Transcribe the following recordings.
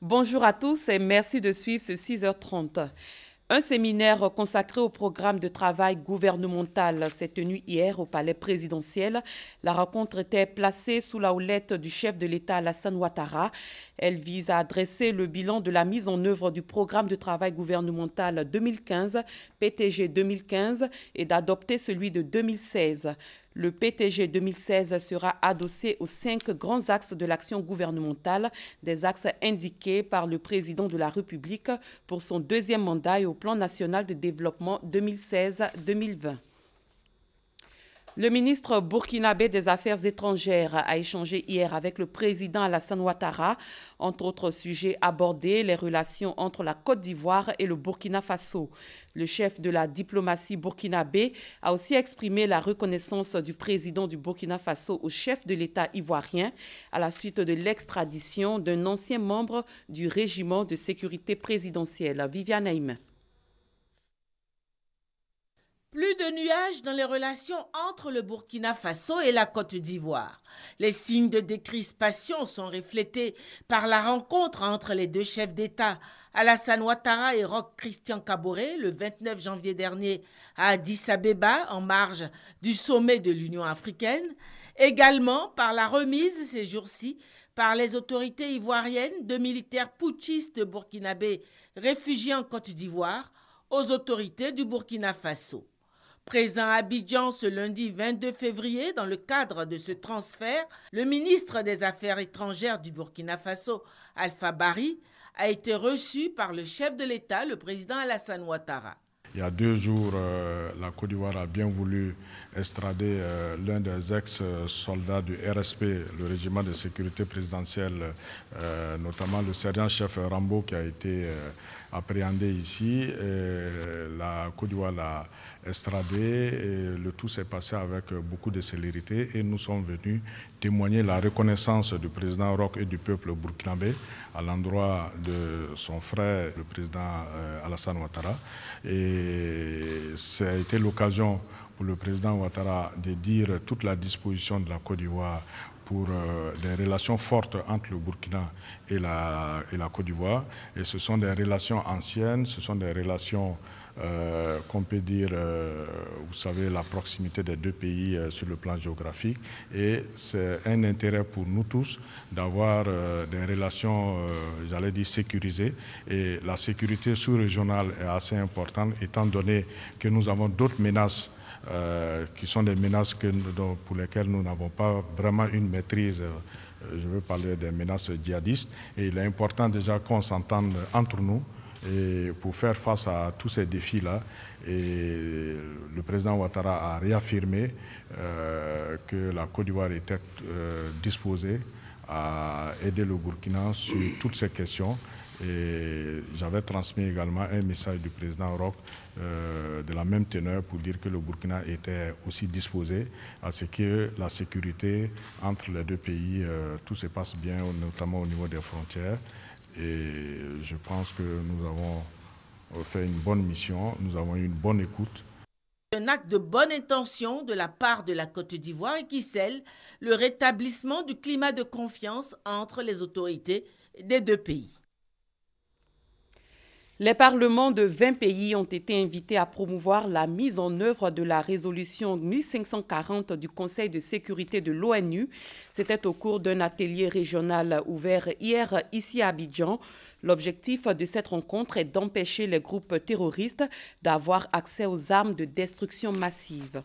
Bonjour à tous et merci de suivre ce 6h30. Un séminaire consacré au programme de travail gouvernemental s'est tenu hier au palais présidentiel. La rencontre était placée sous la houlette du chef de l'État Alassane Ouattara. Elle vise à dresser le bilan de la mise en œuvre du programme de travail gouvernemental 2015, PTG 2015, et d'adopter celui de 2016. Le PTG 2016 sera adossé aux 5 grands axes de l'action gouvernementale, des axes indiqués par le président de la République pour son deuxième mandat et au plan national de développement 2016-2020. Le ministre burkinabé des Affaires étrangères a échangé hier avec le président Alassane Ouattara. Entre autres sujets abordés, les relations entre la Côte d'Ivoire et le Burkina Faso. Le chef de la diplomatie burkinabé a aussi exprimé la reconnaissance du président du Burkina Faso au chef de l'État ivoirien à la suite de l'extradition d'un ancien membre du régiment de sécurité présidentielle, Viviane Aïm. Plus de nuages dans les relations entre le Burkina Faso et la Côte d'Ivoire. Les signes de décrispation sont reflétés par la rencontre entre les deux chefs d'État, Alassane Ouattara et Roch Christian Kaboré, le 29 janvier dernier à Addis Abeba, en marge du sommet de l'Union africaine. Également par la remise ces jours-ci par les autorités ivoiriennes de militaires putschistes burkinabés réfugiés en Côte d'Ivoire aux autorités du Burkina Faso. Présent à Abidjan ce lundi 22 février, dans le cadre de ce transfert, le ministre des Affaires étrangères du Burkina Faso, Alpha Bari, a été reçu par le chef de l'État, le président Alassane Ouattara. Il y a 2 jours, la Côte d'Ivoire a bien voulu extrader l'un des ex-soldats du RSP, le régiment de sécurité présidentielle, notamment le sergent-chef Rambo qui a été appréhendé ici. La Côte d'Ivoire l'a extradé et le tout s'est passé avec beaucoup de célérité et nous sommes venus témoigner la reconnaissance du président Roch et du peuple burkinabé à l'endroit de son frère, le président Alassane Ouattara. Et ça a été l'occasion pour le président Ouattara de dire toute la disposition de la Côte d'Ivoire pour des relations fortes entre le Burkina et la Côte d'Ivoire. Et ce sont des relations anciennes, ce sont des relations qu'on peut dire, vous savez, la proximité des deux pays sur le plan géographique. Et c'est un intérêt pour nous tous d'avoir des relations, j'allais dire, sécurisées. Et la sécurité sous-régionale est assez importante, étant donné que nous avons d'autres menaces qui sont des menaces pour lesquelles nous n'avons pas vraiment une maîtrise. Je veux parler des menaces djihadistes. Et il est important déjà qu'on s'entende entre nous et pour faire face à tous ces défis-là. Et le président Ouattara a réaffirmé que la Côte d'Ivoire était disposée à aider le Burkina sur toutes ces questions. Et j'avais transmis également un message du président Roch de la même teneur pour dire que le Burkina était aussi disposé à ce que la sécurité entre les deux pays, tout se passe bien, notamment au niveau des frontières. Et je pense que nous avons fait une bonne mission, nous avons eu une bonne écoute. Un acte de bonne intention de la part de la Côte d'Ivoire et qui scelle le rétablissement du climat de confiance entre les autorités des deux pays. Les parlements de 20 pays ont été invités à promouvoir la mise en œuvre de la résolution 1540 du Conseil de sécurité de l'ONU. C'était au cours d'un atelier régional ouvert hier ici à Abidjan. L'objectif de cette rencontre est d'empêcher les groupes terroristes d'avoir accès aux armes de destruction massive.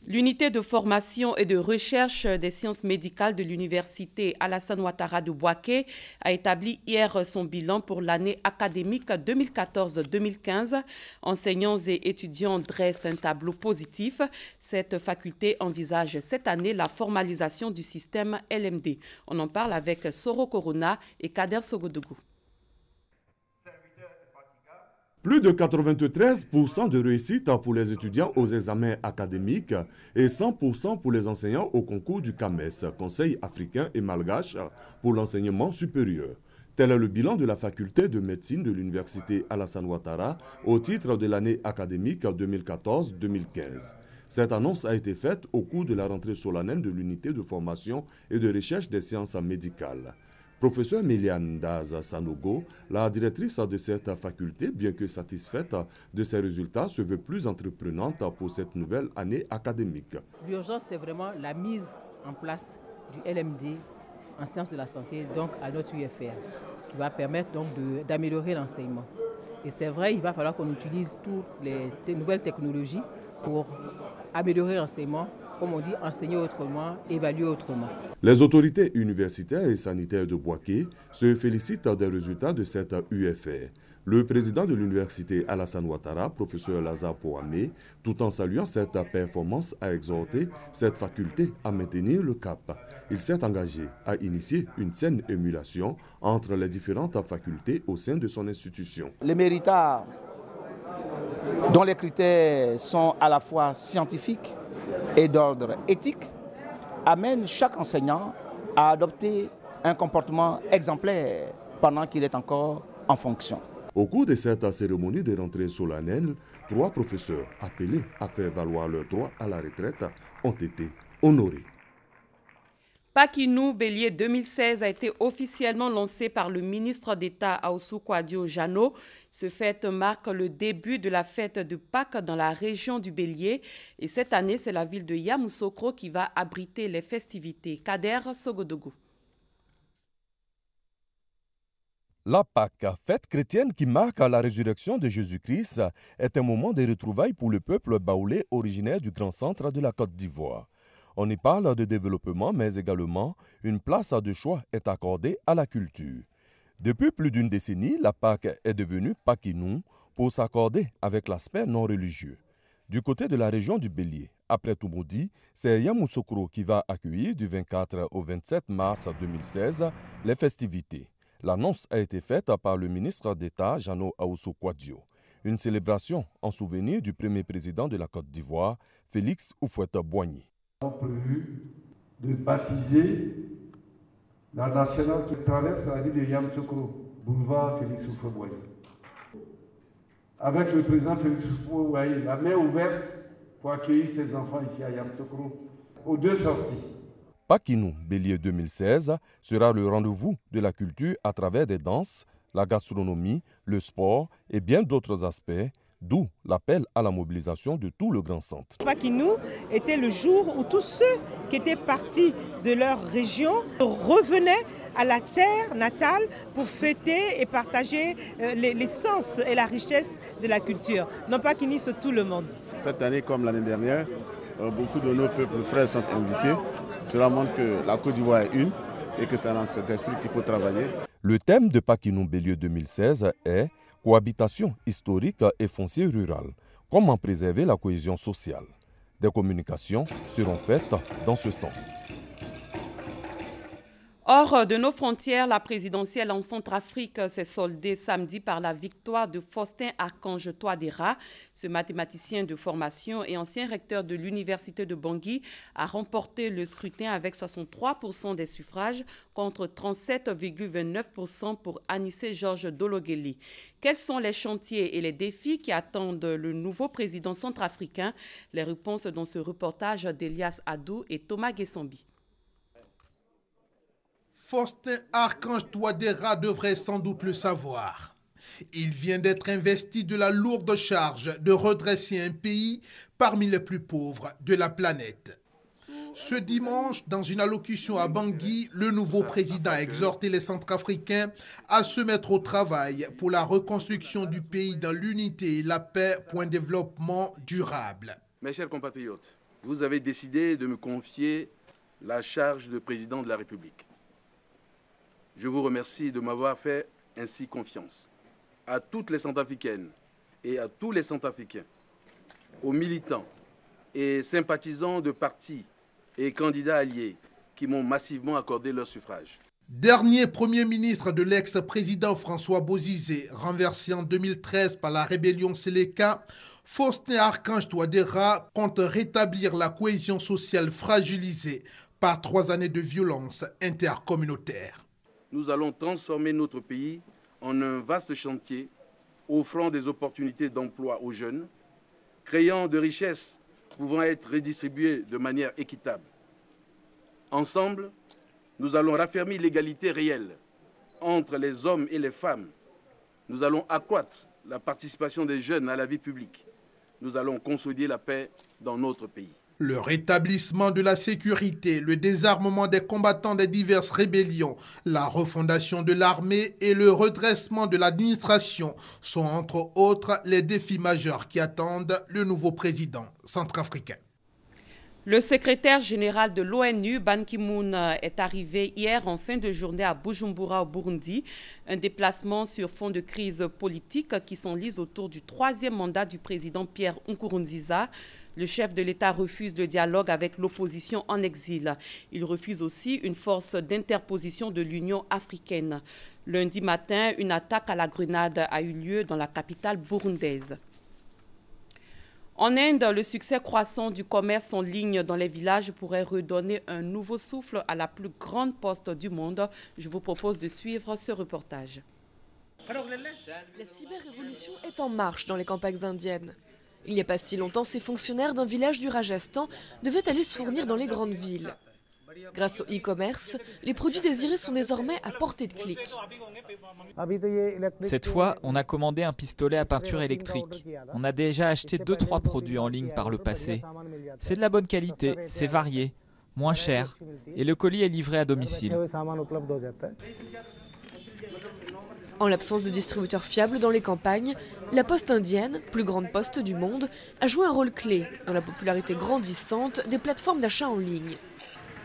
L'unité de formation et de recherche des sciences médicales de l'université Alassane Ouattara de Bouaké a établi hier son bilan pour l'année académique 2014-2015. Enseignants et étudiants dressent un tableau positif. Cette faculté envisage cette année la formalisation du système LMD. On en parle avec Soro Corona et Kader Sogodougou. Plus de 93% de réussite pour les étudiants aux examens académiques et 100% pour les enseignants au concours du CAMES, Conseil africain et malgache pour l'enseignement supérieur. Tel est le bilan de la faculté de médecine de l'université Alassane Ouattara au titre de l'année académique 2014-2015. Cette annonce a été faite au cours de la rentrée solennelle de l'unité de formation et de recherche des sciences médicales. Professeur Méliane Daz Sanogo, la directrice de cette faculté, bien que satisfaite de ses résultats, se veut plus entreprenante pour cette nouvelle année académique. L'urgence, c'est vraiment la mise en place du LMD en sciences de la santé, donc à notre UFR, qui va permettre donc d'améliorer l'enseignement. Et c'est vrai, il va falloir qu'on utilise toutes les nouvelles technologies pour améliorer l'enseignement, comme on dit, enseigner autrement, évaluer autrement. Les autorités universitaires et sanitaires de Bouaké se félicitent des résultats de cette UFR. Le président de l'université Alassane Ouattara, professeur Lazare Pouamé, tout en saluant cette performance, a exhorté cette faculté à maintenir le cap. Il s'est engagé à initier une saine émulation entre les différentes facultés au sein de son institution. Les méritards, dont les critères sont à la fois scientifiques et d'ordre éthique, amène chaque enseignant à adopter un comportement exemplaire pendant qu'il est encore en fonction. Au cours de cette cérémonie de rentrée solennelle, 3 professeurs appelés à faire valoir leur droit à la retraite ont été honorés. Pakinou Bélier 2016 a été officiellement lancé par le ministre d'État Aoussou Kouadio Jano. Ce fête marque le début de la fête de Pâques dans la région du Bélier. Et cette année, c'est la ville de Yamoussoukro qui va abriter les festivités. Kader Sogodougou. La Pâque, fête chrétienne qui marque la résurrection de Jésus-Christ, est un moment de retrouvailles pour le peuple baoulé originaire du Grand Centre de la Côte d'Ivoire. On y parle de développement, mais également une place de choix est accordée à la culture. Depuis plus d'une décennie, la Pâque est devenue Pakinou pour s'accorder avec l'aspect non religieux. Du côté de la région du Bélier, après tout maudit, c'est Yamoussoukro qui va accueillir du 24 au 27 mars 2016 les festivités. L'annonce a été faite par le ministre d'État Jano Aoussou Kouadio. Une célébration en souvenir du premier président de la Côte d'Ivoire, Félix Houphouët-Boigny. Nous avons prévu de baptiser la nationale qui traverse la ville de Yamoussoukro, boulevard Félix Houphouët-Boigny. Avec le président Félix Houphouët-Boigny, la main ouverte pour accueillir ses enfants ici à Yamoussoukro, aux 2 sorties. Pakinou Bélier 2016 sera le rendez-vous de la culture à travers des danses, la gastronomie, le sport et bien d'autres aspects, d'où l'appel à la mobilisation de tout le Grand Centre. Pakinou était le jour où tous ceux qui étaient partis de leur région revenaient à la terre natale pour fêter et partager l'essence et la richesse de la culture. Non pas qu'ils unissent tout le monde. Cette année comme l'année dernière, beaucoup de nos peuples frères sont invités. Cela montre que la Côte d'Ivoire est une et que c'est dans cet esprit qu'il faut travailler. Le thème de Pakinou Bélier 2016 est « Cohabitation historique et foncier rural ». Comment préserver la cohésion sociale? Des communications seront faites dans ce sens. Hors de nos frontières, la présidentielle en Centrafrique s'est soldée samedi par la victoire de Faustin Archange Touadéra. Ce mathématicien de formation et ancien recteur de l'université de Bangui a remporté le scrutin avec 63% des suffrages contre 37,29% pour Anissé Georges Dologuéli. Quels sont les chantiers et les défis qui attendent le nouveau président centrafricain? Les réponses dans ce reportage d'Elias Adou et Thomas Guessambi. Faustin Archange Touadéra devrait sans doute le savoir. Il vient d'être investi de la lourde charge de redresser un pays parmi les plus pauvres de la planète. Ce dimanche, dans une allocution à Bangui, le nouveau président a exhorté les Centrafricains à se mettre au travail pour la reconstruction du pays dans l'unité et la paix pour un développement durable. Mes chers compatriotes, vous avez décidé de me confier la charge de président de la République. Je vous remercie de m'avoir fait ainsi confiance. À toutes les Centrafricaines et à tous les Centrafricains, aux militants et sympathisants de partis et candidats alliés qui m'ont massivement accordé leur suffrage. Dernier Premier ministre de l'ex-président François Bozizé, renversé en 2013 par la rébellion Séléka, Faustin Archange Touadéra compte rétablir la cohésion sociale fragilisée par 3 années de violence intercommunautaire. Nous allons transformer notre pays en un vaste chantier offrant des opportunités d'emploi aux jeunes, créant de richesses pouvant être redistribuées de manière équitable. Ensemble, nous allons raffermir l'égalité réelle entre les hommes et les femmes. Nous allons accroître la participation des jeunes à la vie publique. Nous allons consolider la paix dans notre pays. Le rétablissement de la sécurité, le désarmement des combattants des diverses rébellions, la refondation de l'armée et le redressement de l'administration sont entre autres les défis majeurs qui attendent le nouveau président centrafricain. Le secrétaire général de l'ONU, Ban Ki-moon, est arrivé hier en fin de journée à Bujumbura, au Burundi. Un déplacement sur fond de crise politique qui s'enlise autour du 3e mandat du président Pierre Nkurunziza. Le chef de l'État refuse le dialogue avec l'opposition en exil. Il refuse aussi une force d'interposition de l'Union africaine. Lundi matin, une attaque à la grenade a eu lieu dans la capitale burundaise. En Inde, le succès croissant du commerce en ligne dans les villages pourrait redonner un nouveau souffle à la plus grande poste du monde. Je vous propose de suivre ce reportage. La cyber-révolution est en marche dans les campagnes indiennes. Il n'y a pas si longtemps, ces fonctionnaires d'un village du Rajasthan devaient aller se fournir dans les grandes villes. Grâce au e-commerce, les produits désirés sont désormais à portée de clic. Cette fois, on a commandé un pistolet à peinture électrique. On a déjà acheté 2-3 produits en ligne par le passé. C'est de la bonne qualité, c'est varié, moins cher, et le colis est livré à domicile. En l'absence de distributeurs fiables dans les campagnes, la poste indienne, plus grande poste du monde, a joué un rôle clé dans la popularité grandissante des plateformes d'achat en ligne.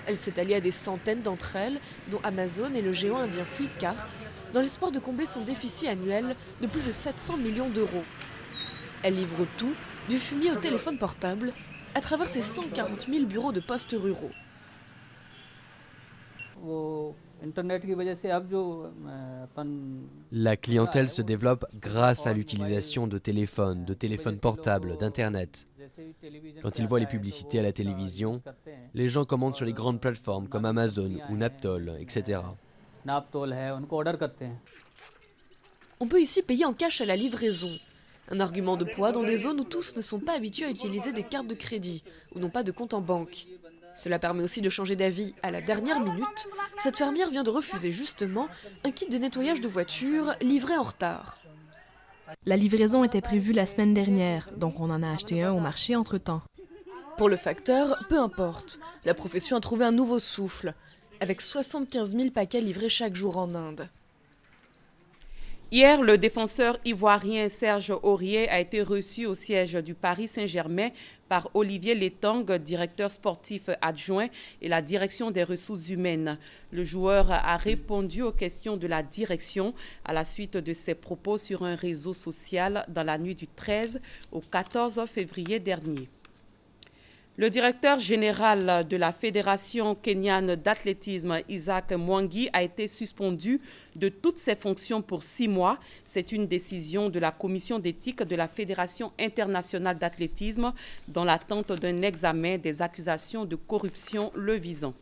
Elle s'est alliée à des centaines d'entre elles, dont Amazon et le géant indien Flipkart, dans l'espoir de combler son déficit annuel de plus de 700 millions d'euros. Elle livre tout, du fumier au téléphone portable, à travers ses 140 000 bureaux de postes ruraux. La clientèle se développe grâce à l'utilisation de téléphones portables, d'Internet. Quand ils voient les publicités à la télévision, les gens commandent sur les grandes plateformes comme Amazon ou Naptol, etc. On peut ici payer en cash à la livraison. Un argument de poids dans des zones où tous ne sont pas habitués à utiliser des cartes de crédit ou n'ont pas de compte en banque. Cela permet aussi de changer d'avis à la dernière minute. Cette fermière vient de refuser justement un kit de nettoyage de voiture livré en retard. La livraison était prévue la semaine dernière, donc on en a acheté un au marché entre-temps. Pour le facteur, peu importe. La profession a trouvé un nouveau souffle, avec 75 000 paquets livrés chaque jour en Inde. Hier, le défenseur ivoirien Serge Aurier a été reçu au siège du Paris Saint-Germain par Olivier Letang, directeur sportif adjoint et la direction des ressources humaines. Le joueur a répondu aux questions de la direction à la suite de ses propos sur un réseau social dans la nuit du 13 au 14 février dernier. Le directeur général de la Fédération kenyane d'athlétisme, Isaac Mwangi, a été suspendu de toutes ses fonctions pour 6 mois. C'est une décision de la commission d'éthique de la Fédération internationale d'athlétisme dans l'attente d'un examen des accusations de corruption le visant.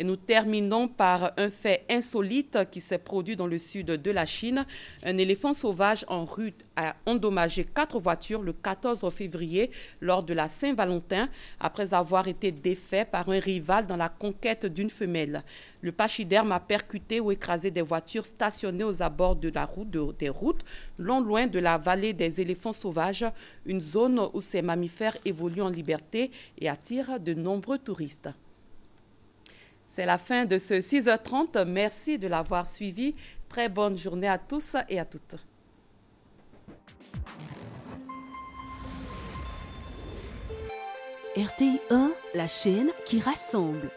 Et nous terminons par un fait insolite qui s'est produit dans le sud de la Chine. Un éléphant sauvage en route a endommagé 4 voitures le 14 février lors de la Saint-Valentin après avoir été défait par un rival dans la conquête d'une femelle. Le pachyderme a percuté ou écrasé des voitures stationnées aux abords de la route, des routes, loin de la vallée des éléphants sauvages, une zone où ces mammifères évoluent en liberté et attirent de nombreux touristes. C'est la fin de ce 6h30. Merci de l'avoir suivi. Très bonne journée à tous et à toutes. RTI 1, la chaîne qui rassemble.